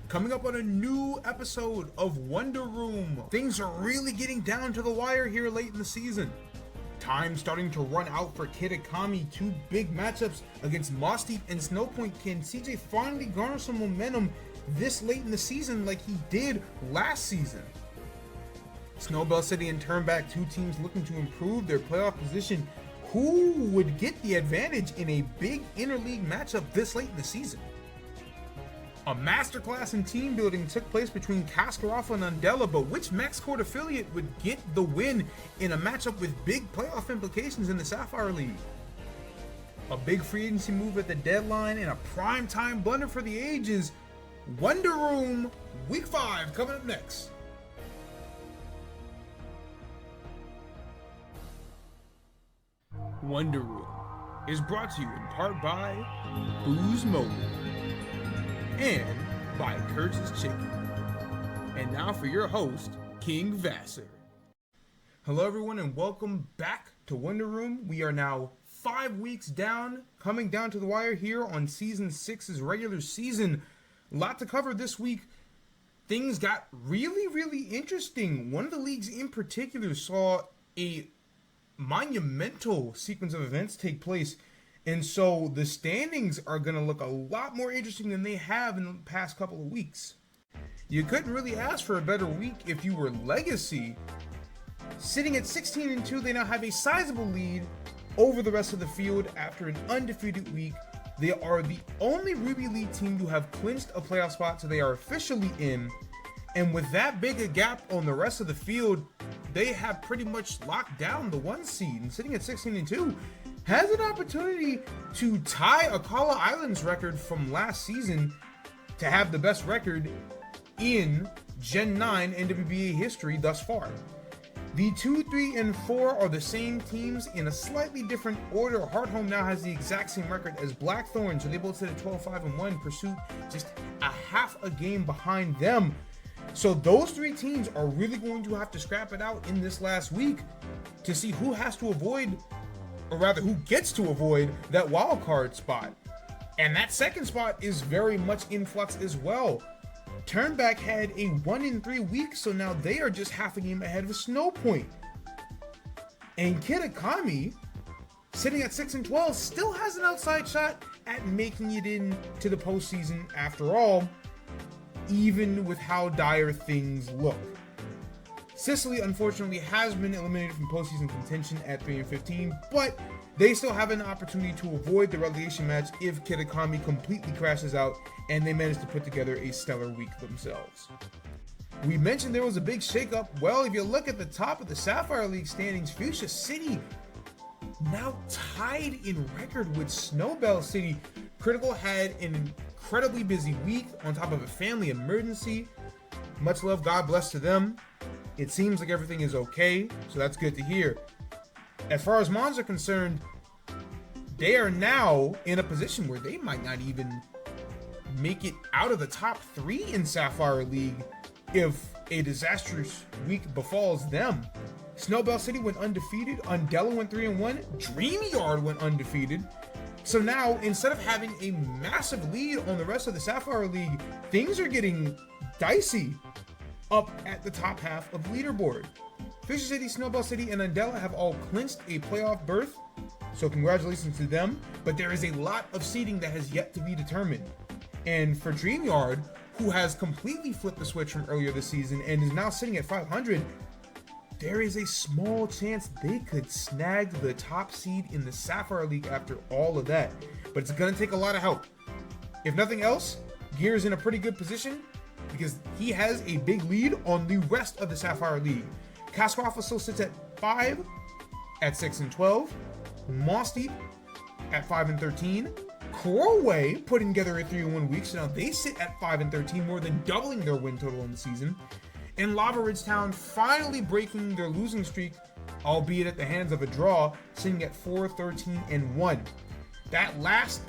Coming up on a new episode of Wonder Room. Things are really getting down to the wire here late in the season. Time starting to run out for Kitakami. Two big matchups against Moss Deep and Snowpoint. Can CJ finally garner some momentum this late in the season like he did last season? Snowbell City and Turnback, two teams looking to improve their playoff position. Who would get the advantage in a big interleague matchup this late in the season? A masterclass in team building took place between Kaskaroffa and Undella, but which Max Court affiliate would get the win in a matchup with big playoff implications in the Sapphire League? A big free agency move at the deadline and a primetime blunder for the ages. Wonder Room Week 5 coming up next. Wonder Room is brought to you in part by Booze Mobile and by Kurtz's Chicken. And now for your host, King Vasser. Hello everyone and welcome back to Wonder Room. We are now 5 weeks down, coming down to the wire here on Season 6's regular season. A lot to cover this week. Things got really interesting. One of the leagues in particular saw a monumental sequence of events take place. And so the standings are going to look a lot more interesting than they have in the past couple of weeks. You couldn't really ask for a better week if you were Legacy. Sitting at 16-2, they now have a sizable lead over the rest of the field after an undefeated week. They are the only Ruby League team to have clinched a playoff spot, so they are officially in. And with that big a gap on the rest of the field, they have pretty much locked down the 1 seed. And sitting at 16-2, has an opportunity to tie Akala Island's record from last season to have the best record in Gen 9 NWBA history thus far. The 2, 3, and 4 are the same teams in a slightly different order. Hearthome now has the exact same record as Blackthorn, so they both sit at 12-5-1. Pursuit just a half a game behind them. So those 3 teams are really going to have to scrap it out in this last week to see who has to avoid, or rather who gets to avoid, that wild card spot. And that second spot is very much in flux as well. Turnback had a 1-3 week, so now they are just half a game ahead of Snowpoint. And Kitakami, sitting at 6-12, still has an outside shot at making it into the postseason after all, even with how dire things look. Sicily, unfortunately, has been eliminated from postseason contention at 3-15, but they still have an opportunity to avoid the relegation match if Kitakami completely crashes out and they manage to put together a stellar week themselves. We mentioned there was a big shakeup. Well, if you look at the top of the Sapphire League standings, Fuchsia City now tied in record with Snowbell City. Critical had an incredibly busy week on top of a family emergency. Much love, God bless to them. It seems like everything is okay, so that's good to hear. As far as Mons are concerned, they are now in a position where they might not even make it out of the top 3 in Sapphire League if a disastrous week befalls them. Snowbell City went undefeated, Undella went 3-1, DreamYard went undefeated. So now, instead of having a massive lead on the rest of the Sapphire League, things are getting dicey up at the top half of the leaderboard. Fisher City, Snowbell City, and Undella have all clinched a playoff berth, so congratulations to them, but there is a lot of seeding that has yet to be determined. And for DreamYard, who has completely flipped the switch from earlier this season and is now sitting at 500, there is a small chance they could snag the top seed in the Sapphire League after all of that. But it's going to take a lot of help. If nothing else, Gear's in a pretty good position because he has a big lead on the rest of the Sapphire League. Kaskaroffa still sits at 5 at 6-12. Moss Deep at 5-13. Crowway putting together a 3-1 week, so now they sit at 5-13, more than doubling their win total in the season. And Lava Ridge Town finally breaking their losing streak, albeit at the hands of a draw, sitting at 4-13-1. That last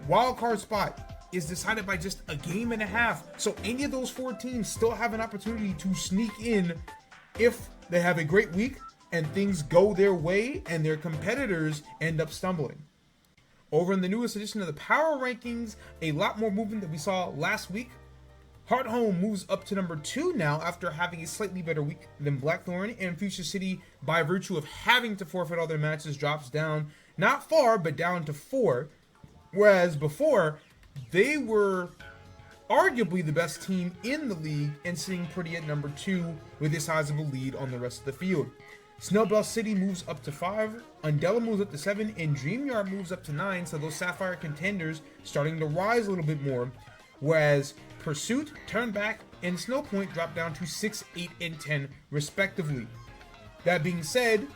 wildcard spot is decided by just a game and a half, so any of those 4 teams still have an opportunity to sneak in if they have a great week and things go their way and their competitors end up stumbling. Over in the newest edition of the Power Rankings, a lot more movement that we saw last week. Heart Home moves up to number 2 now after having a slightly better week than Blackthorn, and Fuchsia City, by virtue of having to forfeit all their matches, drops down, not far, but down to 4, whereas before, they were arguably the best team in the league and sitting pretty at number 2 with a sizable lead on the rest of the field. Snowbell City moves up to 5, Undella moves up to 7, and Dreamyard moves up to 9, so those Sapphire contenders starting to rise a little bit more, whereas Pursuit, Turnback, and Snowpoint drop down to 6, 8, and 10 respectively. That being said,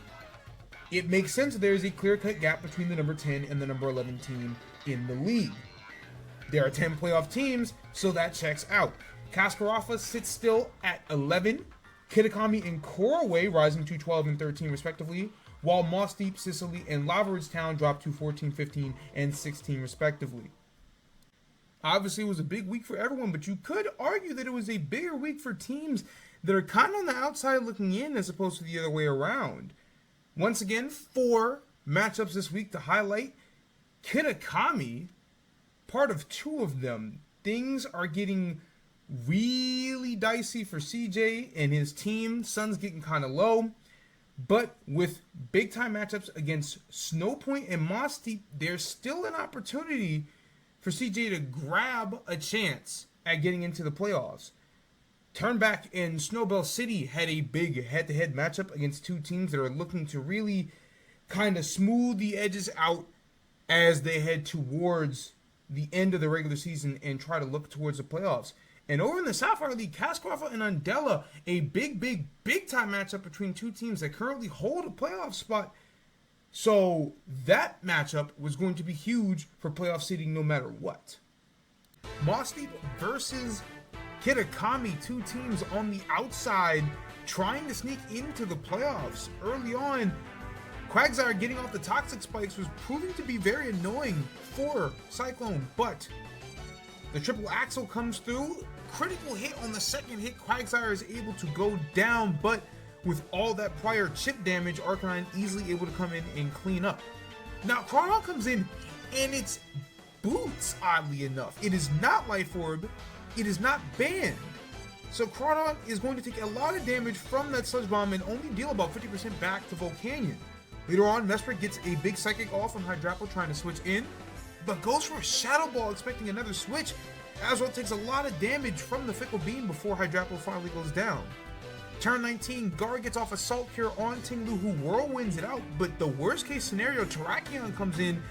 it makes sense that there is a clear-cut gap between the number 10 and the number 11 team in the league. There are 10 playoff teams, so that checks out. Kaskarafa sits still at 11, Kitakami and Koraway rising to 12 and 13 respectively, while Moss Deep, Sicily, and Lava Ridge Town drop to 14, 15, and 16 respectively. Obviously, it was a big week for everyone, but you could argue that it was a bigger week for teams that are kind of on the outside looking in as opposed to the other way around. Once again, 4 matchups this week to highlight. Kitakami, part of 2 of them. Things are getting really dicey for CJ and his team. Sun's getting kind of low. But with big-time matchups against Snowpoint and Moss Deep, there's still an opportunity for CJ to grab a chance at getting into the playoffs. Turnback and Snowbell City had a big head-to-head matchup against 2 teams that are looking to really kind of smooth the edges out as they head towards the end of the regular season and try to look towards the playoffs. And over in the Sapphire League, Kaskarafa and Undella, a big time matchup between 2 teams that currently hold a playoff spot. So that matchup was going to be huge for playoff seeding no matter what. Moss Deep versus Kitakami, 2 teams on the outside trying to sneak into the playoffs. Early on, Quagsire getting off the toxic spikes was proving to be very annoying for Cyclone, but the triple axle comes through. Critical hit on the second hit, Quagsire is able to go down, but with all that prior chip damage, Arcanine easily able to come in and clean up. Now, Crawdon comes in, and it's Boots, oddly enough. It is not Life Orb, it is not Banned. So Crawdon is going to take a lot of damage from that Sludge Bomb and only deal about 50% back to Volcanion. Later on, Mesprit gets a big Psychic off from Hydrapple trying to switch in, but goes for a Shadow Ball expecting another switch. As well, takes a lot of damage from the Fickle Beam before Hydrapple finally goes down. Turn 19, Gar gets off Assault Cure on Tinglu, who whirlwinds it out, but the worst case scenario, Terrakion comes in,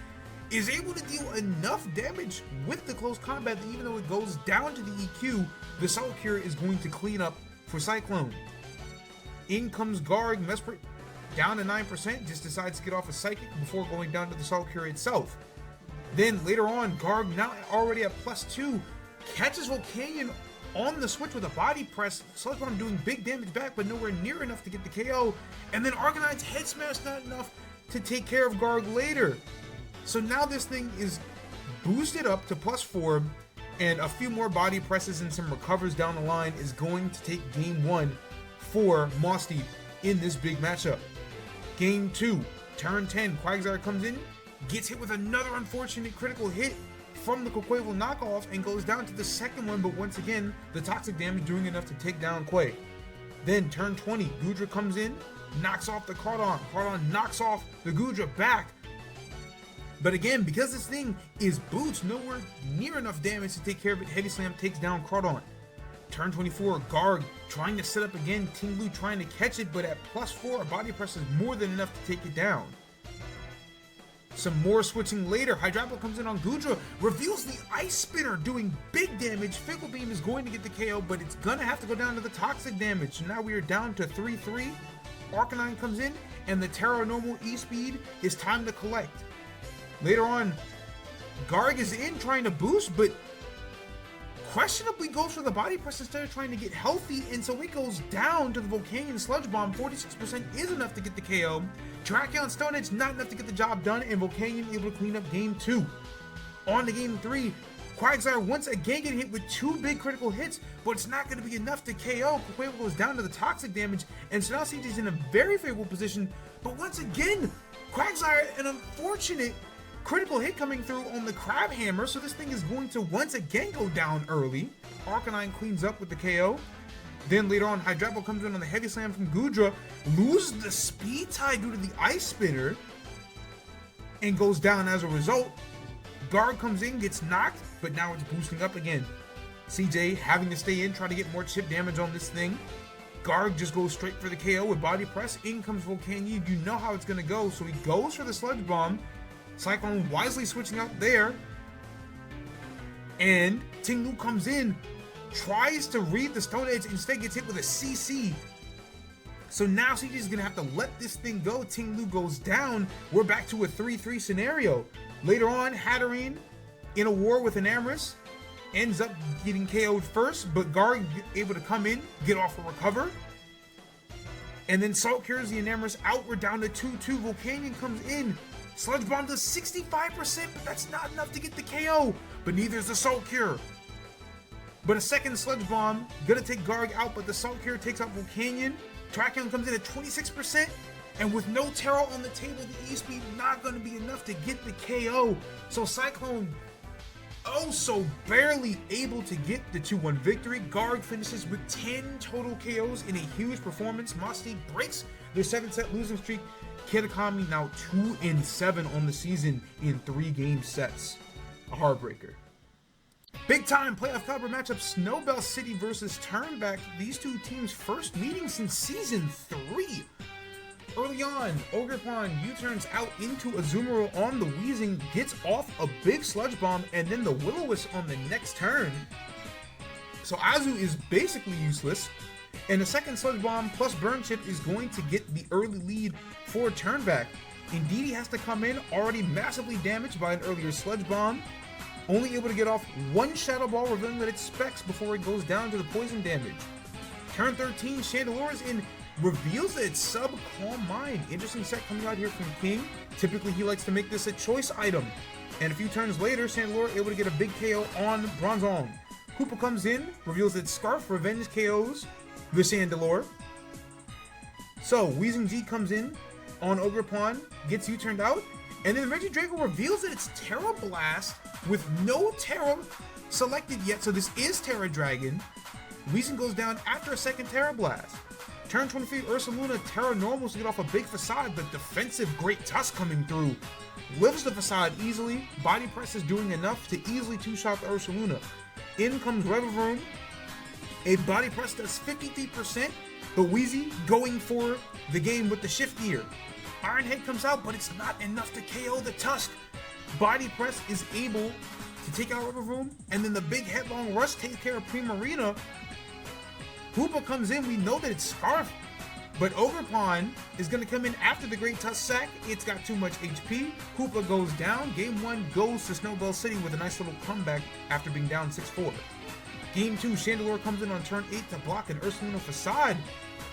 is able to deal enough damage with the close combat that even though it goes down to the EQ, the Assault Cure is going to clean up for Cyclone. In comes Garg, Mesprit down to 9%, just decides to get off a Psychic before going down to the Assault Cure itself. Then later on, Garg, now already at +2, catches Volcanion on the switch with a body press. Sludge Bomb doing big damage back, but nowhere near enough to get the KO. And then Arcanine's Head Smash not enough to take care of Garg later. So now this thing is boosted up to +4, and a few more body presses and some recovers down the line is going to take Game 1 for Moss Deep in this big matchup. Game 2, turn 10, Quagsire comes in, gets hit with another unfortunate critical hit from the Quaquaval knockoff and goes down to the second one, but once again, the toxic damage doing enough to take down Quay. Then turn 20, Goodra comes in, knocks off the Crawdon. Crawdon knocks off the Goodra back. But again, because this thing is Boots, nowhere near enough damage to take care of it, Heavy Slam takes down Crawdon. Turn 24, Garg trying to set up again, Tinglu trying to catch it, but at +4, a body press is more than enough to take it down. Some more switching later, Hydrapple comes in on Goodra, reveals the Ice Spinner doing big damage. Fickle Beam is going to get the KO, but it's going to have to go down to the toxic damage. So now we are down to 3-3. Arcanine comes in, and the Terra Normal E-Speed is time to collect. Later on, Garg is in trying to boost, but questionably goes for the body press instead of trying to get healthy, and so it goes down to the Volcanion Sludge Bomb. 46% is enough to get the KO. Terrakion Stone Edge not enough to get the job done, and Volcanion able to clean up Game 2. On to Game 3, Quagsire once again getting hit with 2 big critical hits, but it's not going to be enough to KO. Quaquaval goes down to the toxic damage, and so now CJ is in a very favorable position, but once again, Quagsire, an unfortunate critical hit coming through on the Crab Hammer, so this thing is going to once again go down early. Arcanine cleans up with the KO. Then later on, Hydrapple comes in on the Heavy Slam from Goodra, loses the speed tie due to the Ice Spinner, and goes down as a result. Guard comes in, gets knocked, but now it's boosting up again. CJ having to stay in, try to get more chip damage on this thing. Guard just goes straight for the KO with Body Press. In comes Volcanion. You know how it's going to go, so he goes for the Sludge Bomb. Cyclone wisely switching out there. And Ting Lu comes in, tries to read the Stone Edge, instead gets hit with a CC. So now CJ's going to have to let this thing go. Ting Lu goes down. We're back to a 3-3 scenario. Later on, Hatterene in a war with an Amorous ends up getting KO'd first, but Guard able to come in, get off a recover. And then Salt cures the Enamorous out. We're down to 2-2. Volcanion comes in. Sludge Bomb does 65%, but that's not enough to get the KO. But neither is the Salt Cure. But a second Sludge Bomb gonna take Guard out, but the Salt Cure takes out Volcanion. Tracheon comes in at 26%. And with no Terra on the table, the E-Speed not gonna be enough to get the KO. So Cyclone so barely able to get the 2-1 victory. Guard finishes with 10 total KOs in a huge performance. Mossy breaks their 7-set losing streak. Kitakami now 2-7 on the season in 3-game sets. A heartbreaker. Big time playoff caliber matchup, Snowbell City versus Turnback. These two teams' first meeting since season 3. Early on, Ogerpon U-turns out into Azumarill on the Weezing, gets off a big Sludge Bomb, and then the Will-O-Wisp on the next turn. So Azu is basically useless, and the second Sludge Bomb plus Burn Chip is going to get the early lead for Turnback. Indeedee has to come in, already massively damaged by an earlier Sludge Bomb, only able to get off one Shadow Ball, revealing that it's Specs before it goes down to the poison damage. Turn 13, Chandelure is in, reveals that it's Sub Calm Mind. Interesting set coming out here from King. Typically he likes to make this a choice item. And a few turns later, Chandelure able to get a big KO on Bronzong. Koopa comes in, reveals that Scarf Revenge KOs the Chandelure. So Weezing G comes in on Ogerpon, gets U-turned out, and then Regidrago reveals that it's Terra Blast with no Terra selected yet, so this is Terra Dragon. Weezing goes down after a second Terra Blast. Turn 23, Ursaluna Terra Normals to get off a big Facade, but defensive Great Tusk coming through. Lives the Facade easily. Body Press is doing enough to easily two-shot the Ursaluna. In comes Revavroom. A Body Press does 53%, but Wheezy going for the game with the Shift Gear. Iron Head comes out, but it's not enough to KO the Tusk. Body Press is able to take out Revavroom, and then the big Headlong Rush takes care of Primarina. Koopa comes in, we know that it's Scarf, but Ogerpon is going to come in after the Great Tusk sack. It's got too much HP. Koopa goes down. Game 1 goes to Snowbell City with a nice little comeback after being down 6-4. Game 2, Chandelure comes in on turn 8 to block an Ursaluna Facade.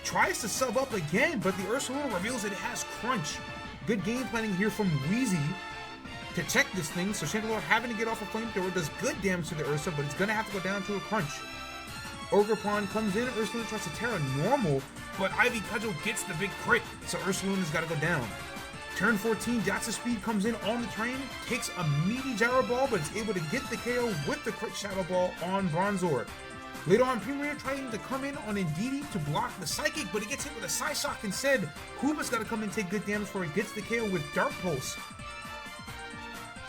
Tries to sub up again, but the Ursaluna reveals that it has Crunch. Good game planning here from Wheezy to check this thing. So Chandelure having to get off a Flamethrower does good damage to the Ursa, but it's going to have to go down to a Crunch. Ogerpon comes in, Ursaluna tries to Terra Normal, but Ivy Cudgel gets the big crit, so Ursaluna's got to go down. Turn 14, Jatsa Speed comes in on the train, takes a meaty Gyro Ball, but is able to get the KO with the crit Shadow Ball on Bronzor. Later on, Primarina trying to come in on Indeedee to block the Psychic, but it gets hit with a Psyshock instead. Koopa's got to come in and take good damage before it gets the KO with Dark Pulse.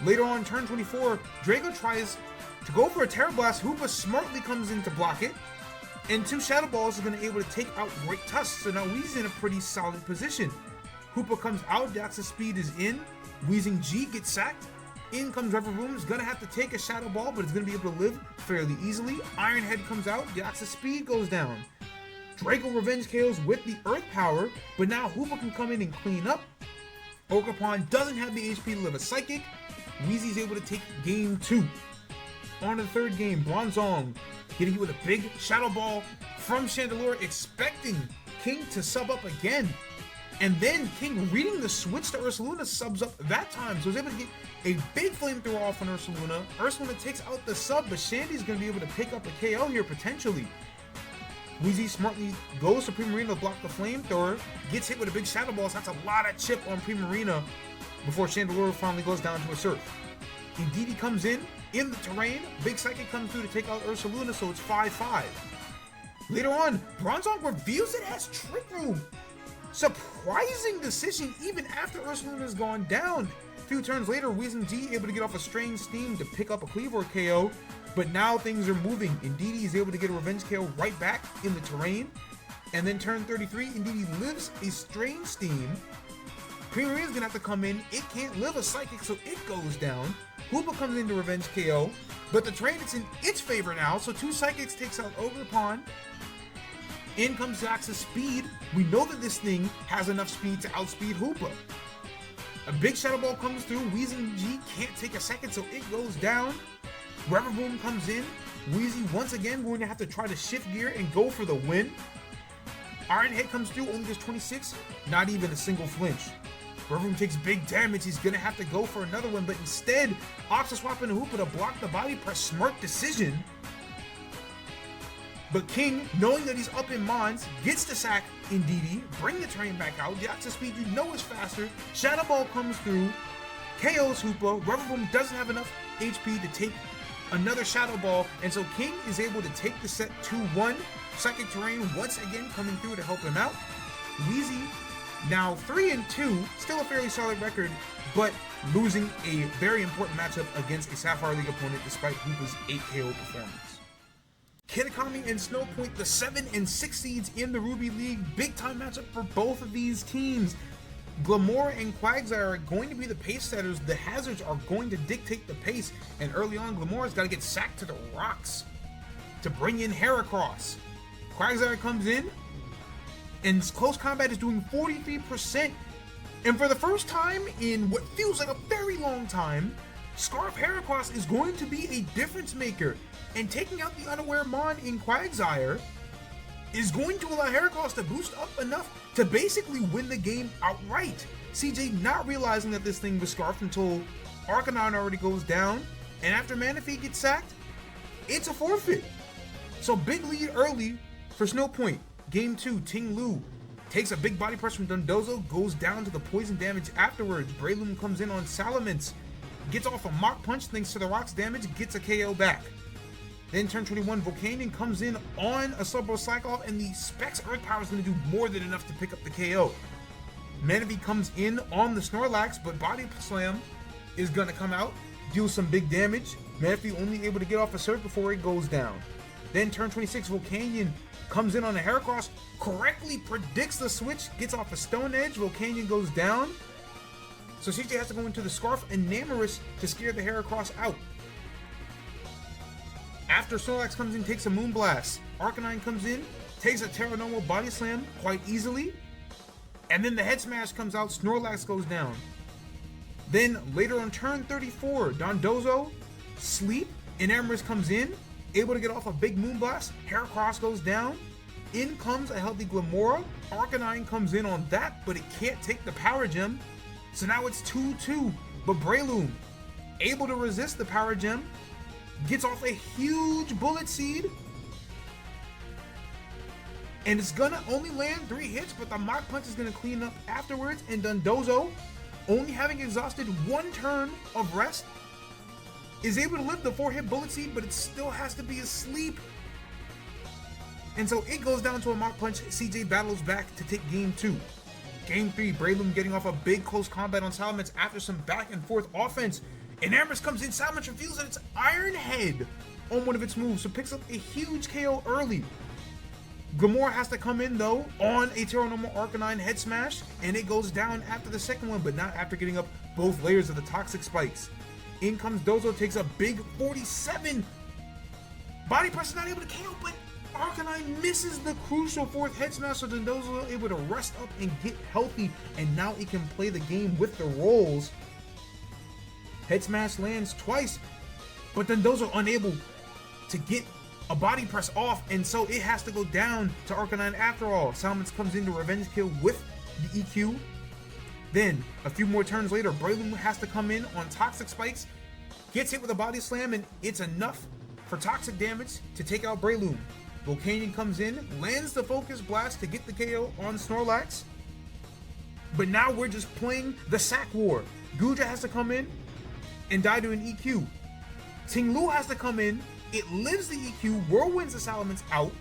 Later on, turn 24, Drago tries to go for a Terra Blast. Hoopa smartly comes in to block it. And 2 Shadow Balls are going to be able to take out Great Tusk, so now Weezy's in a pretty solid position. Hoopa comes out, Daxa Speed is in, Weezing G gets sacked, in comes Revavroom, is going to have to take a Shadow Ball, but it's going to be able to live fairly easily. Iron Head comes out, Daxa Speed goes down. Draco Revenge KOs with the Earth Power, but now Hoopa can come in and clean up. Ogerpon doesn't have the HP to live a Psychic. Weezy's able to take game 2. On to the third game, Bronzong getting hit with a big Shadow Ball from Chandelure, expecting King to sub up again. And then King, reading the switch to Ursaluna, subs up that time. So he's able to get a big Flamethrower off on Ursaluna. Ursaluna takes out the sub, but Shandy's going to be able to pick up a KO here potentially. Wheezy smartly goes to Primarina to block the Flamethrower, gets hit with a big Shadow Ball, so that's a lot of chip on Primarina before Chandelure finally goes down to a Surf. Indeedee comes in, In the terrain, Big Psychic comes through to take out Ursaluna, so it's 5-5. Later on, Bronzong reveals it has Trick Room. Surprising decision even after Ursaluna's gone down. A few turns later, Weezing G able to get off a Strange Steam to pick up a Cleaver KO, but now things are moving. Indeedee is able to get a Revenge KO right back in the terrain, and then turn 33, Indeedee lives a Strange Steam. Primarine's gonna have to come in, it can't live a Psychic, so it goes down. Hoopa comes into Revenge KO, but the terrain is in its favor now, so 2 Psychics takes out Ogerpon. In comes Zax's Speed. We know that this thing has enough speed to outspeed Hoopa. A big Shadow Ball comes through, Weezing G can't take a second, so it goes down. Reverboom comes in, Wheezy once again going to have to try to shift gear and go for the win. Iron Head comes through, only does 26, not even a single flinch. Reverboom takes big damage, he's gonna have to go for another one, but instead opts to swap into Hoopa to block the body press. Smart decision. But King, knowing that he's up in Mons, gets to sack Indeedee, bring the train back out. The Oxus Speed you know is faster. Shadow Ball comes through, KOs Hoopa. Reverboom doesn't have enough HP to take another Shadow Ball, and so King is able to take the set 2-1. Psychic Terrain once again coming through to help him out. Wheezy now 3-2, still a fairly solid record, but losing a very important matchup against a Sapphire League opponent despite Hoopa's 8 KO performance. Kitakami and Snowpoint, the 7 and 6 seeds in the Ruby League. Big time matchup for both of these teams. Glamora and Quagsire are going to be the pace setters. The hazards are going to dictate the pace, and early on Glamora's got to get sacked to the rocks to bring in Heracross. Quagsire comes in, and close combat is doing 43%, and for the first time in what feels like a very long time, Scarf Heracross is going to be a difference maker, and taking out the unaware Mon in Quagsire is going to allow Heracross to boost up enough to basically win the game outright. CJ not realizing that this thing was scarfed until Arcanine already goes down, and after Manaphy gets sacked, it's a forfeit. So big lead early for Snowpoint. Game 2, Ting Lu takes a big body press from Dondozo, goes down to the poison damage afterwards. Breloom comes in on Salamence, gets off a Mach Punch thanks to the rocks damage, gets a KO back. Then turn 21, Volcanion comes in on a Slowbro Cyclops, and the Specs Earth Power is going to do more than enough to pick up the KO. Manaphy comes in on the Snorlax, but Body Slam is going to come out, deal some big damage. Manaphy only able to get off a Surf before it goes down. Then turn 26, Volcanion comes in on a Heracross, correctly predicts the switch, gets off a Stone Edge, Volcanion goes down. So CJ has to go into the Scarf and Enamorus to scare the Heracross out. After Snorlax comes in, takes a Moonblast. Arcanine comes in, takes a Terra Normal Body Slam quite easily. And then the Head Smash comes out, Snorlax goes down. Then later on turn 34, Dondozo, Sleep, Enamorus comes in, able to get off a big Moonblast. Heracross goes down. In comes a healthy Glamora. Arcanine comes in on that, but it can't take the Power Gem. So now it's 2-2, but Breloom, able to resist the Power Gem, gets off a huge Bullet Seed, and it's gonna only land 3 hits, but the Mach Punch is gonna clean up afterwards, and Dondozo, only having exhausted 1 turn of rest, is able to live the 4-hit Bullet Seed, but it still has to be asleep. And so it goes down to a Mach Punch. CJ battles back to take game 2. Game 3, Breloom getting off a big close combat on Salamence after some back and forth offense. Enamorus comes in, Salamence reveals that it's Iron Head on one of its moves, so picks up a huge KO early. Gamora has to come in though on a Terra Normal Arcanine Head Smash, and it goes down after the second one, but not after getting up both layers of the Toxic Spikes. In comes Dozo, takes a big 47. Body Press is not able to KO, but Arcanine misses the crucial 4th Head Smash, so Dondozo is able to rest up and get healthy, and now it can play the game with the rolls. Head Smash lands twice, but Dondozo unable to get a body press off, and so it has to go down to Arcanine after all. Salamence comes into Revenge Kill with the EQ. Then, a few more turns later, Breloom has to come in on Toxic Spikes, gets hit with a Body Slam, and it's enough for toxic damage to take out Breloom. Volcanion comes in, lands the Focus Blast to get the KO on Snorlax. But now we're just playing the sack war. Guja has to come in and die to an EQ. Ting-Lu has to come in. It lives the EQ, whirlwinds the Salamence out.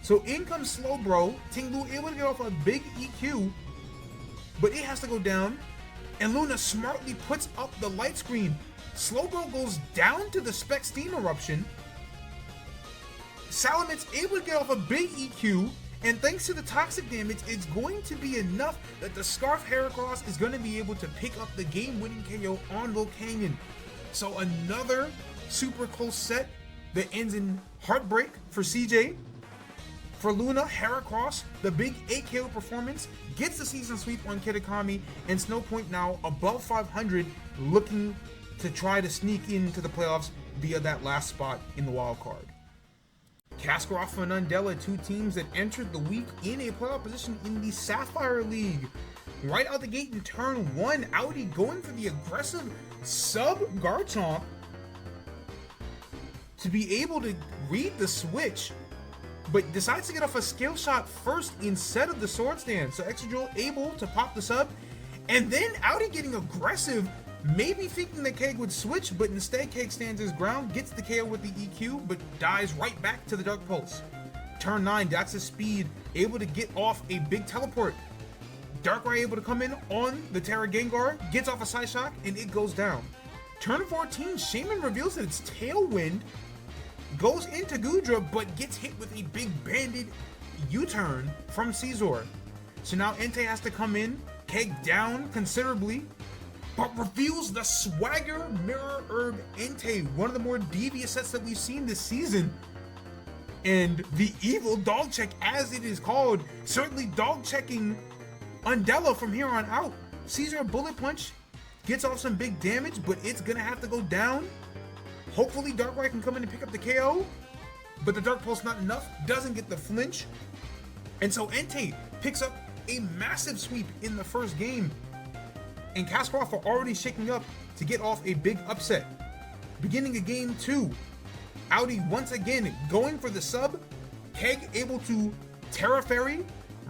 So in comes Slowbro. Ting-Lu able to get off a big EQ, but it has to go down. And Luna smartly puts up the light screen. Slowbro goes down to the Spec Steam Eruption. Salamence able to get off a big EQ, and thanks to the toxic damage, it's going to be enough that the Scarf Heracross is going to be able to pick up the game-winning KO on Volcanion. So another super close set that ends in heartbreak for CJ. For Luna, Heracross, the big 8 KO performance, gets the season sweep on Kitakami, and Snowpoint now above 500, looking to try to sneak into the playoffs via that last spot in the wild card. Kasparov and Undella, two teams that entered the week in a playoff position in the Sapphire League. Right out the gate in turn 1, Audi going for the aggressive sub Garchomp to be able to read the switch, but decides to get off a skill shot first instead of the Swords Dance. So Excadrill able to pop the sub, and then Audi getting aggressive, maybe thinking that Keg would switch, but instead Keg stands his ground, gets the KO with the EQ, but dies right back to the Dark Pulse. Turn 9, Dax's speed, able to get off a big teleport. Darkrai able to come in on the Terra Gengar, gets off a Side Shock, and it goes down. Turn 14, Shaman reveals that it's Tailwind, goes into Goodra, but gets hit with a big banded U-turn from Caesar. So now Entei has to come in, Keg down considerably, but reveals the Swagger Mirror Herb Entei, one of the more devious sets that we've seen this season. And the evil dog check, as it is called, certainly dog checking Undella from here on out. Caesar Bullet Punch gets off some big damage, but it's gonna have to go down. Hopefully Darkrai can come in and pick up the KO, but the Dark Pulse not enough, doesn't get the flinch. And so Entei picks up a massive sweep in the first game, and Kasparov are already shaking up to get off a big upset. Beginning of game 2, Audi once again going for the sub, Keg able to Terra Fairy,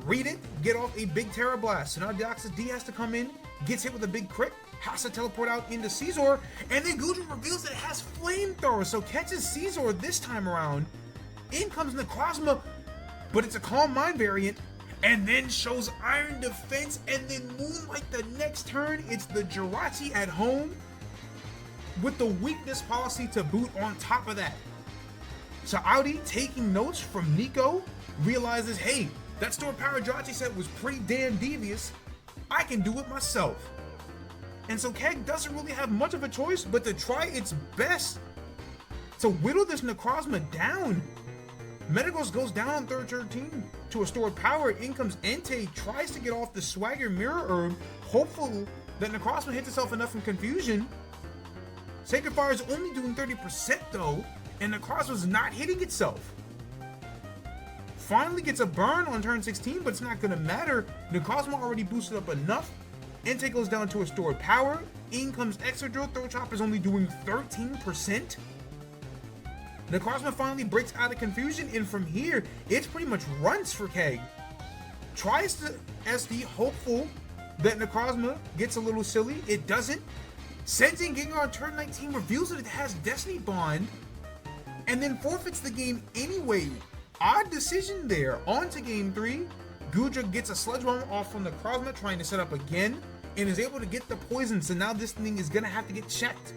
read it, get off a big Terra Blast. So now Deoxys D has to come in, gets hit with a big crit, has to teleport out into Caesar, and then Goodra reveals that it has Flamethrower, so catches Caesar this time around. In comes Necrozma, but it's a Calm Mind variant, and then shows Iron Defense, and then Moonlight the next turn. It's the Jirachi at home with the weakness policy to boot on top of that. So Audi, taking notes from Nico, realizes, hey, that Stored Power Jirachi set was pretty damn devious. I can do it myself. And so Keg doesn't really have much of a choice but to try its best to whittle this Necrozma down. Metagross goes down on third 13 to a Stored Power. In comes Entei, tries to get off the Swagger Mirror Herb, hopeful that Necrozma hits itself enough in confusion. Sacred Fire is only doing 30% though, and Necrozma's not hitting itself. Finally gets a burn on turn 16, but it's not going to matter. Necrozma already boosted up enough. Entei goes down to a Stored Power. In comes Excadrill. Throat Chop is only doing 13%. Necrozma finally breaks out of confusion, and from here, it's pretty much runs for Keg. Tries to SD, hopeful that Necrozma gets a little silly. It doesn't. Sends in Gengar on turn 19, reveals that it has Destiny Bond, and then forfeits the game anyway. Odd decision there. On to game 3. Goodra gets a Sludge Bomb off from Necrozma, trying to set up again, and is able to get the poison, so now this thing is going to have to get checked.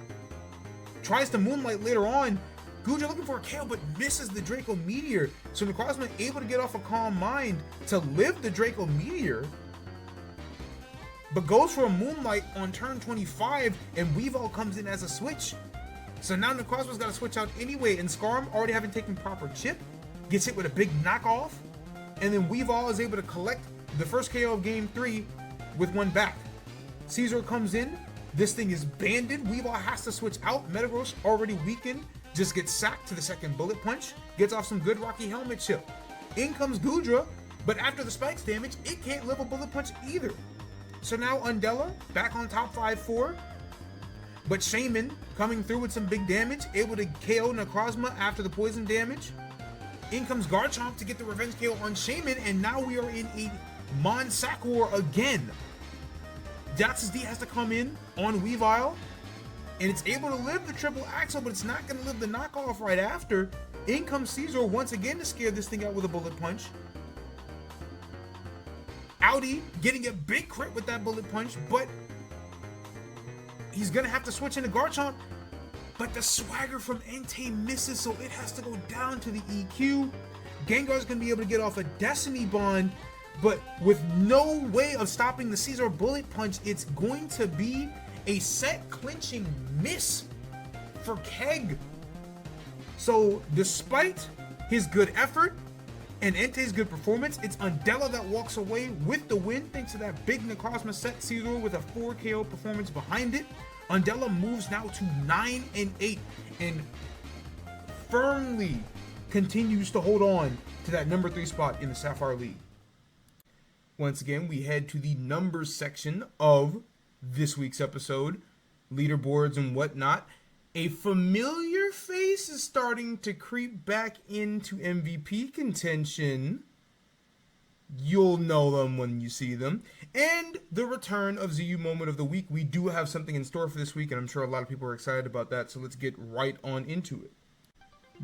Tries to Moonlight later on. Goodra looking for a KO, but misses the Draco Meteor, so Necrozma able to get off a Calm Mind to live the Draco Meteor, but goes for a Moonlight on turn 25, and Weavile comes in as a switch. So now Necrozma's got to switch out anyway, and Scarm, already having taken proper chip, gets hit with a big knockoff, and then Weavile is able to collect the first KO of game 3 with one back. Caesar comes in, this thing is banded, Weavile has to switch out, Metagross already weakened, just gets sacked to the second Bullet Punch, gets off some good Rocky Helmet chip. In comes Goodra, but after the spikes damage, it can't live a Bullet Punch either. So now Undella back on top 5-4, but Shaman coming through with some big damage, able to KO Necrozma after the poison damage. In comes Garchomp to get the revenge KO on Shaman, and now we are in a Mon-Sac War again. Deoxys D has to come in on Weavile, and it's able to live the triple axle, but it's not going to live the knockoff right after. In comes Caesar once again to scare this thing out with a bullet punch. Audi getting a big crit with that bullet punch, but he's going to have to switch into Garchomp. But the swagger from Entei misses, so it has to go down to the EQ. Gengar's going to be able to get off a Destiny Bond, but with no way of stopping the Caesar bullet punch, it's going to be a set clinching miss for Keg. So despite his good effort and Entei's good performance, it's Undella that walks away with the win thanks to that big Necrozma set. Caesar with a 4 KO performance behind it. Undella moves now to 9-8 and firmly continues to hold on to that number 3 spot in the Sapphire League. Once again, we head to the numbers section of this week's episode, leaderboards and whatnot. A familiar face is starting to creep back into MVP contention. You'll know them when you see them. And the return of ZU Moment of the Week. We do have something in store for this week, and I'm sure a lot of people are excited about that, so let's get right on into it.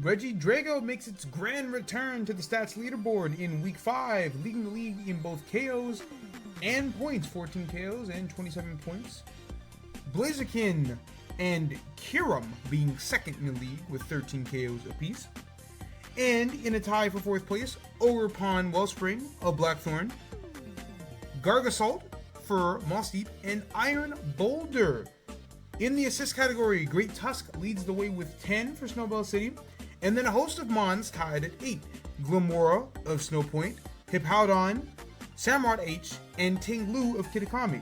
Regidrago makes its grand return to the stats leaderboard in Week 5, leading the league in both KOs and points, 14 KOs and 27 points. Blaziken and Kyurem being second in the league with 13 KOs apiece. And in a tie for 4th place, Ogerpon Wellspring of Blackthorn, Gargasalt for Moss Deep, and Iron Boulder. In the assist category, Great Tusk leads the way with 10 for Snowbell City, and then a host of Mons tied at 8. Glimora of Snowpoint, Hippowdon, Samurott H, and Tinglu of Kitakami.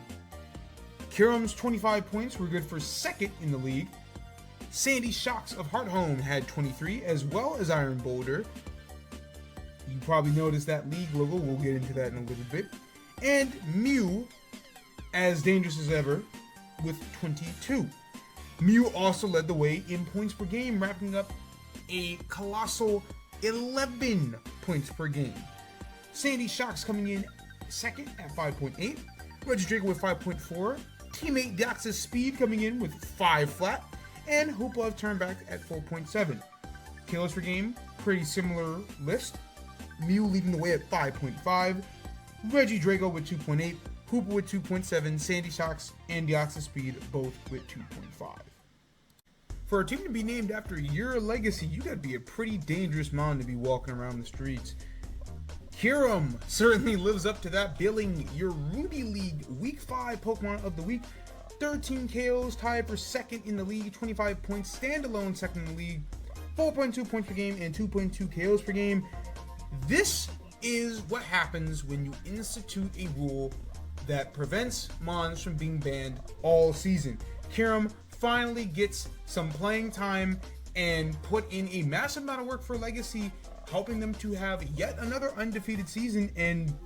Kyurem's 25 points were good for second in the league. Sandy Shocks of Hearthome had 23, as well as Iron Boulder. You probably noticed that league logo, we'll get into that in a little bit. And Mew, as dangerous as ever, with 22. Mew also led the way in points per game, wrapping up a colossal 11 points per game. Sandy Shocks coming in second at 5.8. Regidrago with 5.4. Teammate Dax's Speed coming in with 5 flat. And Hoopla turned back at 4.7. KOs per game, pretty similar list. Mew leading the way at 5.5. Regidrago with 2.8. Hoopa with 2.7. Sandy Shocks and Deoxys Speed both with 2.5. For a team to be named after your legacy, you gotta be a pretty dangerous mon to be walking around the streets. Kyurem certainly lives up to that billing. Your Ruby League Week 5 Pokemon of the Week. 13 KOs, tied for second in the league, 25 points, standalone second in the league, 4.2 points per game, and 2.2 KOs per game. This is what happens when you institute a rule that prevents Mons from being banned all season. Kyurem finally gets some playing time and put in a massive amount of work for Legacy, helping them to have yet another undefeated season and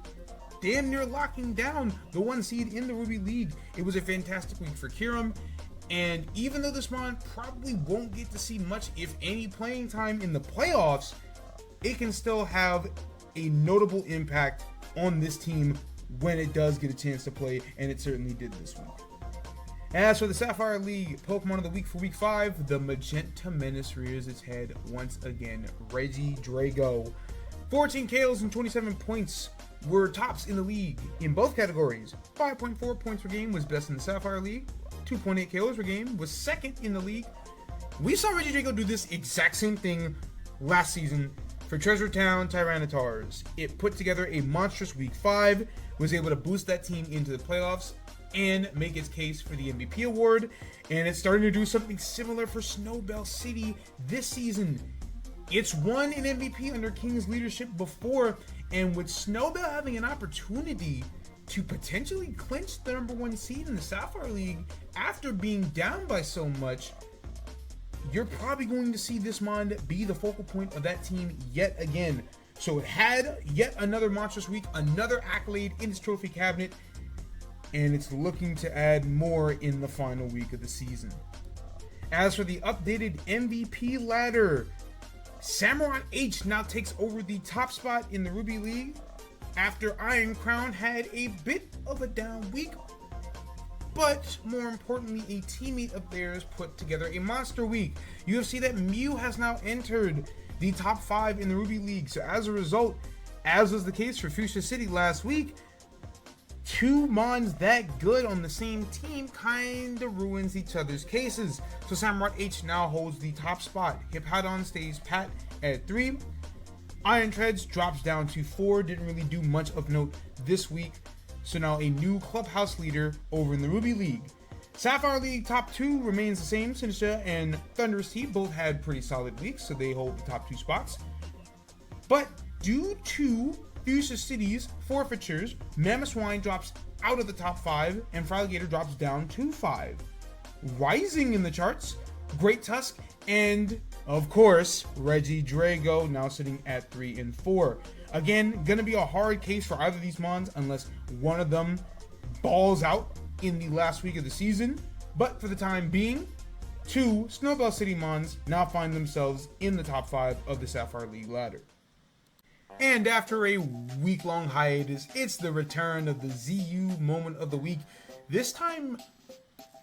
damn near locking down the 1 seed in the Ruby League. It was a fantastic week for Kyurem, and even though this mon probably won't get to see much, if any, playing time in the playoffs, it can still have a notable impact on this team when it does get a chance to play, and it certainly did this week. As for the Sapphire League Pokemon of the Week for Week 5, the Magenta Menace rears its head once again. Regidrago. 14 KOs and 27 points were tops in the league in both categories. 5.4 points per game was best in the Sapphire League. 2.8 KOs per game was second in the league. We saw Regidrago do this exact same thing last season for Treasure Town Tyrannitars. It put together a monstrous Week 5, was able to boost that team into the playoffs and make its case for the MVP award, and it's starting to do something similar for Snowbell City this season. It's won an MVP under King's leadership before, and with Snowbell having an opportunity to potentially clinch the number 1 seed in the Sapphire League after being down by so much, you're probably going to see this mon be the focal point of that team yet again. So it had yet another monstrous week, another accolade in its trophy cabinet, and it's looking to add more in the final week of the season. As for the updated MVP ladder, Samurott H now takes over the top spot in the Ruby League after Iron Crown had a bit of a down week, but more importantly, a teammate of theirs put together a monster week. You have seen that Mew has now entered the top 5 in the Ruby League, so as a result, as was the case for Fuchsia City last week, 2 Mons that good on the same team kinda ruins each other's cases. So Samurott H now holds the top spot. Hippowdon stays pat at 3. Iron Treads drops down to 4, didn't really do much of note this week. So now a new clubhouse leader over in the Ruby League. Sapphire League top 2 remains the same. Sinistra and Thunderous T both had pretty solid weeks, so they hold the top 2 spots. But due to Fuchsia City's forfeitures, Mammoth Swine drops out of the top 5, and Fraligator drops down to 5. Rising in the charts, Great Tusk, and of course, Reggie Drago now sitting at 3 and 4. Again, gonna be a hard case for either of these Mons unless one of them balls out in the last week of the season. But for the time being, 2 Snowbell City Mons now find themselves in the top 5 of the Sapphire League ladder. And after a week-long hiatus, it's the return of the ZU moment of the week. This time,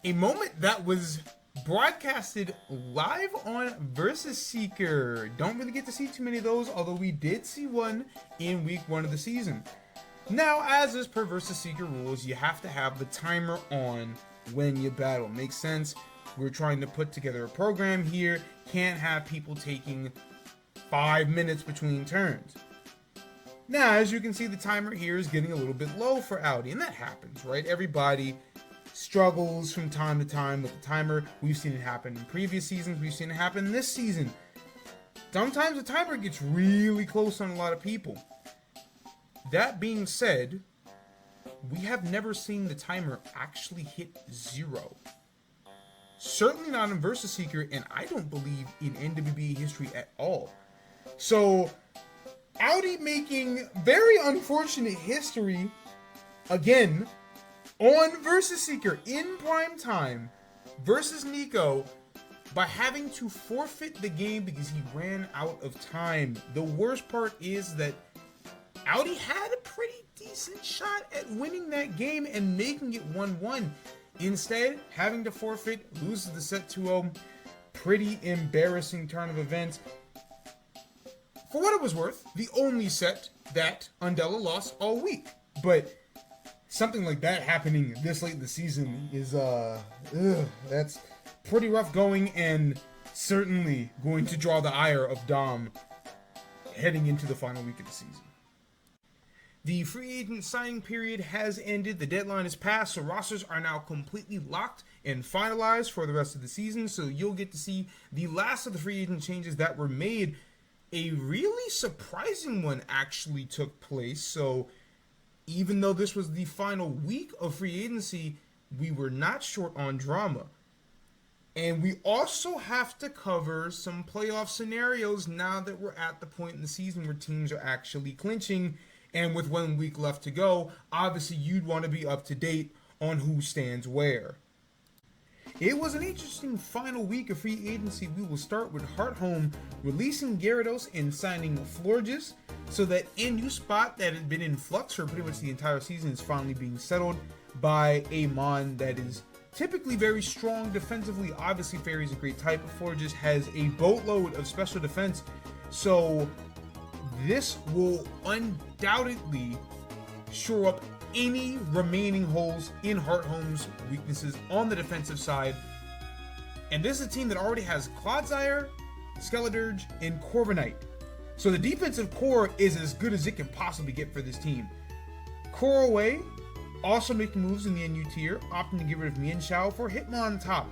a moment that was broadcasted live on Versus Seeker. Don't really get to see too many of those, although we did see one in week 1 of the season. Now, as is per Versus Seeker rules, you have to have the timer on when you battle. Makes sense. We're trying to put together a program here. Can't have people taking 5 minutes between turns. Now, as you can see, the timer here is getting a little bit low for Audi, and that happens, right? Everybody struggles from time to time with the timer. We've seen it happen in previous seasons. We've seen it happen this season. Sometimes the timer gets really close on a lot of people. That being said, we have never seen the timer actually hit 0. Certainly not in Versus Seeker, and I don't believe in NWBA history at all. So, Audi making very unfortunate history again on Versus Seeker in prime time versus Nico by having to forfeit the game because he ran out of time. The worst part is that Audi had a pretty decent shot at winning that game and making it 1-1. Instead, having to forfeit, loses the set 2-0. Pretty embarrassing turn of events. For what it was worth, the only set that Undella lost all week. But something like that happening this late in the season is, that's pretty rough going and certainly going to draw the ire of Dom heading into the final week of the season. The free agent signing period has ended, the deadline is passed, so rosters are now completely locked and finalized for the rest of the season, so you'll get to see the last of the free agent changes that were made. A really surprising one actually took place, so even though this was the final week of free agency, we were not short on drama. And we also have to cover some playoff scenarios now that we're at the point in the season where teams are actually clinching. And with 1 week left to go, obviously you'd want to be up to date on who stands where. It was an interesting final week of free agency. We will start with Hearthome releasing Gyarados and signing Florges, so that a new spot that had been in flux for pretty much the entire season is finally being settled by a Mon that is typically very strong defensively. Obviously, Ferry's a great type, but Florges has a boatload of special defense, so this will undoubtedly shore up any remaining holes in Hearthome's weaknesses on the defensive side. And this is a team that already has Clodsire, Skeledirge, and Corviknight. So the defensive core is as good as it can possibly get for this team. Corway also making moves in the NU tier, opting to get rid of Mienshao for Hitmontop.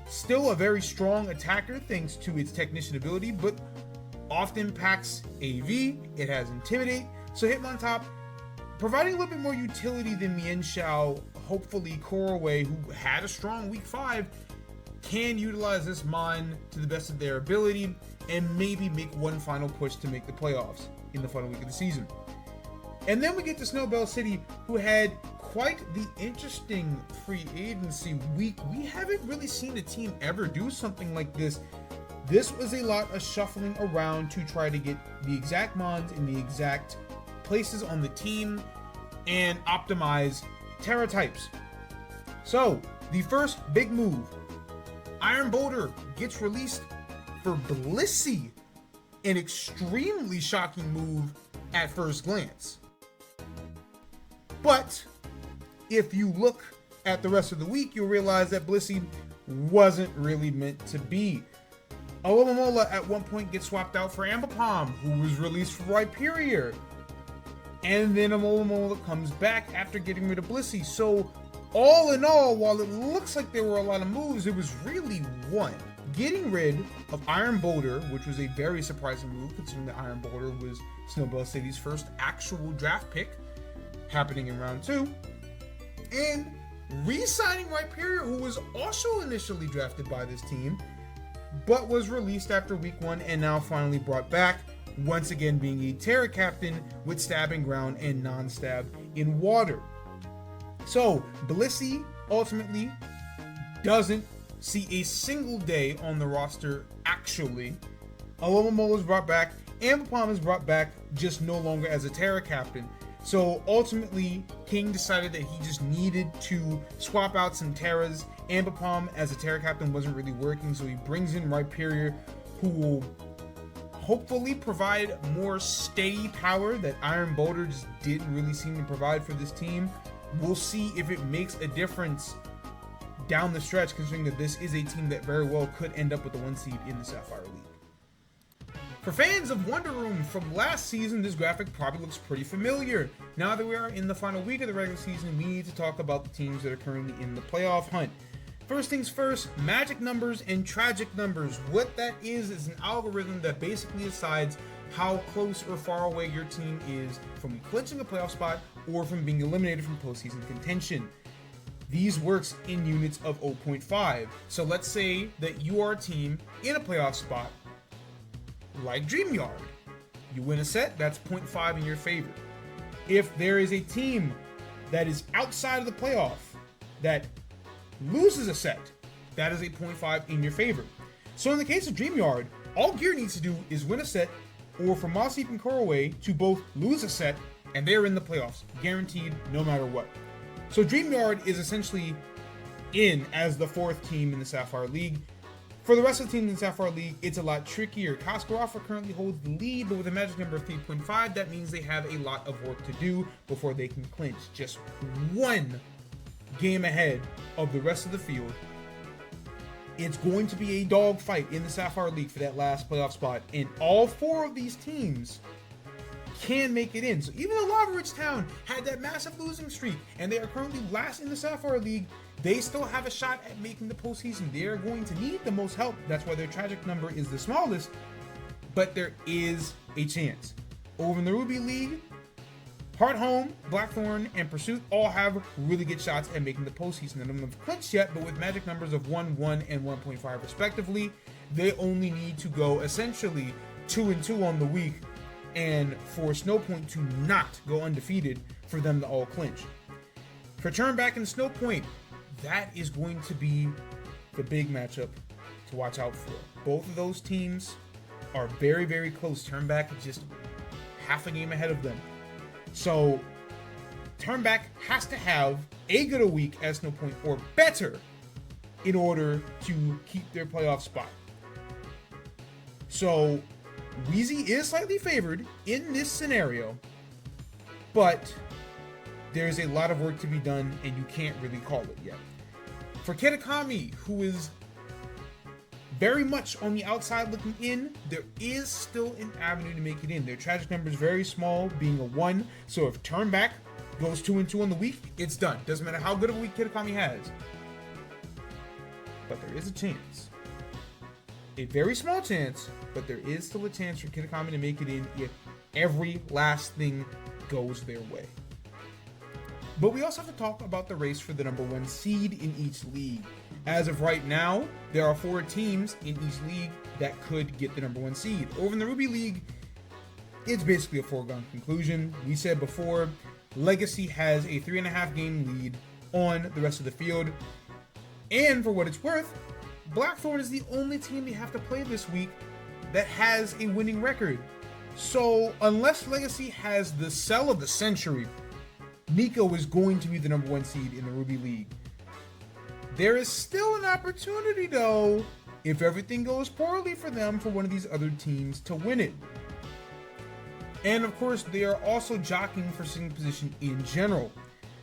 Still a very strong attacker thanks to its technician ability, but often packs AV, it has Intimidate, so Hitmontop providing a little bit more utility than Mienshao. Hopefully Corway, who had a strong week 5, can utilize this Mon to the best of their ability and maybe make one final push to make the playoffs in the final week of the season. And then we get to Snowbell City, who had quite the interesting free agency week. We haven't really seen a team ever do something like this. This was a lot of shuffling around to try to get the exact Mons in the exact places on the team and optimize Terra types. So, the first big move, Iron Boulder gets released for Blissey, an extremely shocking move at first glance. But if you look at the rest of the week, you'll realize that Blissey wasn't really meant to be. Alomomola at one point gets swapped out for Ambipom, who was released for Rhyperior. And then Alomomola comes back after getting rid of Blissey. So all in all, while it looks like there were a lot of moves, it was really one. Getting rid of Iron Boulder, which was a very surprising move considering that Iron Boulder was Snowbell City's first actual draft pick, happening in round 2. And re-signing Rhyperior, who was also initially drafted by this team, but was released after week 1 and now finally brought back, once again being a Terra Captain with stabbing ground and non-stab in water. So, Blissey ultimately doesn't see a single day on the roster actually. Alomomola is brought back, Ambipom is brought back, just no longer as a Terra Captain. So ultimately, King decided that he just needed to swap out some Terras. Ambipom as a Terra Captain wasn't really working, so he brings in Rhyperior, who will hopefully provide more steady power that Iron Boulder just didn't really seem to provide for this team. We'll see if it makes a difference down the stretch, considering that this is a team that very well could end up with the 1 seed in the Sapphire League. For fans of Wonder Room from last season, this graphic probably looks pretty familiar. Now that we are in the final week of the regular season, we need to talk about the teams that are currently in the playoff hunt. First things first, magic numbers and tragic numbers. What that is an algorithm that basically decides how close or far away your team is from clinching a playoff spot or from being eliminated from postseason contention. These works in units of 0.5. So let's say that you are a team in a playoff spot like DreamYard. You win a set, that's 0.5 in your favor. If there is a team that is outside of the playoff that loses a set, that is a 0.5 in your favor. So in the case of DreamYard, all Gear needs to do is win a set, or for Mossdeep and Coroway to both lose a set, and they're in the playoffs, guaranteed no matter what. So DreamYard is essentially in as the 4th team in the Sapphire League. For the rest of the teams in the Sapphire League, it's a lot trickier. Kasparov currently holds the lead, but with a magic number of 3.5, that means they have a lot of work to do before they can clinch. Just one game ahead of the rest of the field. It's going to be a dogfight in the Sapphire League for that last playoff spot, and all 4 of these teams can make it in. So even though Lava Ridge Town had that massive losing streak, and they are currently last in the Sapphire League, they still have a shot at making the postseason. They are going to need the most help. That's why their tragic number is the smallest, but there is a chance. Over in the Ruby League, Heart Home, Blackthorn, and Pursuit all have really good shots at making the postseason. None of them have clinched yet, but with magic numbers of 1, 1, and 1.5 respectively, they only need to go essentially 2-2 on the week, and for Snowpoint to not go undefeated for them to all clinch. For Turnback and Snowpoint, that is going to be the big matchup to watch out for. Both of those teams are very, very close. Turnback is just half a game ahead of them. So Turnback has to have a good a week as Snowpoint or better in order to keep their playoff spot. So Wheezy is slightly favored in this scenario, but there's a lot of work to be done and you can't really call it yet. For Kitakami, who is very much on the outside looking in, there is still an avenue to make it in. Their tragic number is very small, being a 1, so if Turnback goes 2-2 on the week, it's done. Doesn't matter how good of a week Kitakami has. But there is a chance. A very small chance, but there is still a chance for Kitakami to make it in if every last thing goes their way. But we also have to talk about the race for the number 1 seed in each league. As of right now, there are 4 teams in each league that could get the number 1 seed. Over in the Ruby League, it's basically a foregone conclusion. We said before, Legacy has a 3.5 game lead on the rest of the field. And for what it's worth, Blackthorn is the only team they have to play this week that has a winning record. So unless Legacy has the sell of the century, Nico is going to be the number 1 seed in the Ruby League. There is still an opportunity, though, if everything goes poorly for them, for one of these other teams to win it. And of course, they are also jockeying for second position in general.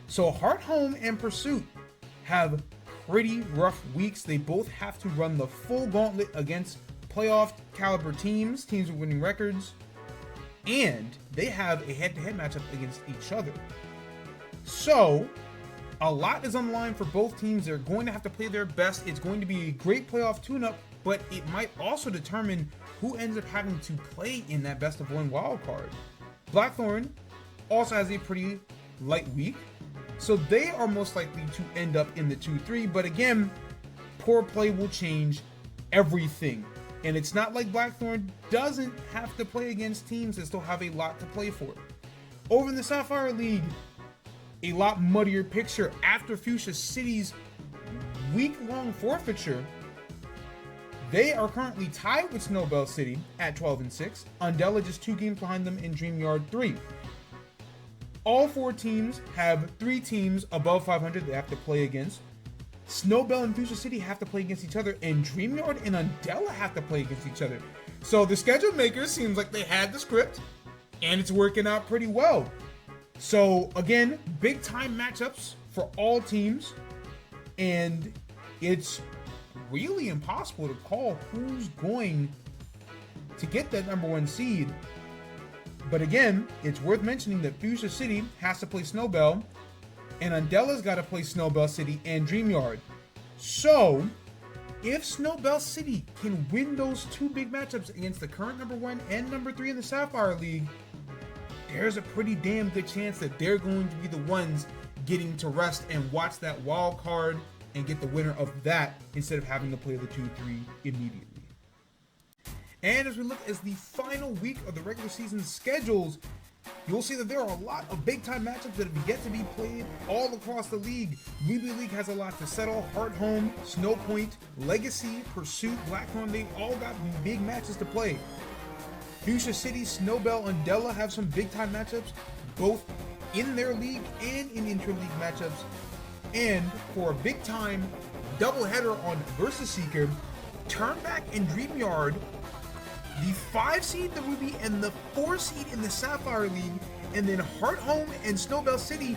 So Heart Home and Pursuit have pretty rough weeks. They both have to run the full gauntlet against playoff caliber teams with winning records, and they have a head-to-head matchup against each other. So a lot is on the line for both teams. They're going to have to play their best. It's going to be a great playoff tune-up, but it might also determine who ends up having to play in that best of one wild card. Blackthorn also has a pretty light week, so they are most likely to end up in the 2-3, but again, poor play will change everything. And it's not like Blackthorn doesn't have to play against teams that still have a lot to play for. Over in the Sapphire League, a lot muddier picture after Fuchsia City's week-long forfeiture. They are currently tied with Snowbell City at 12-6. Undella just 2 games behind them in Dreamyard 3. All 4 teams have 3 teams above 500 they have to play against. Snowbell and Fuchsia City have to play against each other, and Dreamyard and Undella have to play against each other. So the schedule makers seems like they had the script, and it's working out pretty well. So again, big time matchups for all teams, and it's really impossible to call who's going to get that #1 seed. But again, it's worth mentioning that Fuchsia City has to play Snowbell, and Undella's got to play Snowbell City and Dreamyard. So if Snowbell City can win those 2 big matchups against the current #1 and #3 in the Sapphire League, there's a pretty damn good chance that they're going to be the ones getting to rest and watch that wild card and get the winner of that instead of having to play the 2-3 immediately. And as we look at the final week of the regular season schedules, you'll see that there are a lot of big-time matchups that have yet to be played all across the league. Weebly League has a lot to settle. Heart Home, Snow Point, Legacy, Pursuit, Blackthorn, they all got big matches to play. Fuchsia City, Snowbell, and Undella have some big-time matchups, both in their league and in intra-league matchups. And for a big-time doubleheader on Versus Seeker, Turnback and Dreamyard, the 5 seed in the Ruby and the 4 seed in the Sapphire League, and then Heart Home and Snowbell City,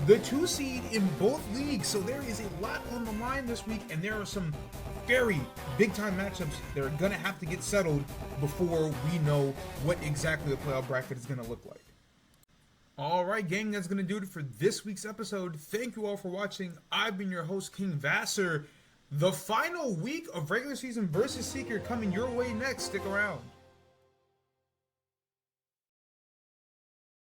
the 2 seed in both leagues. So there is a lot on the line this week, and there are some very big-time matchups that are going to have to get settled before we know what exactly the playoff bracket is going to look like. Alright gang, that's going to do it for this week's episode. Thank you all for watching. I've been your host, King Vasser. The final week of regular season Versus Seeker coming your way next. Stick around.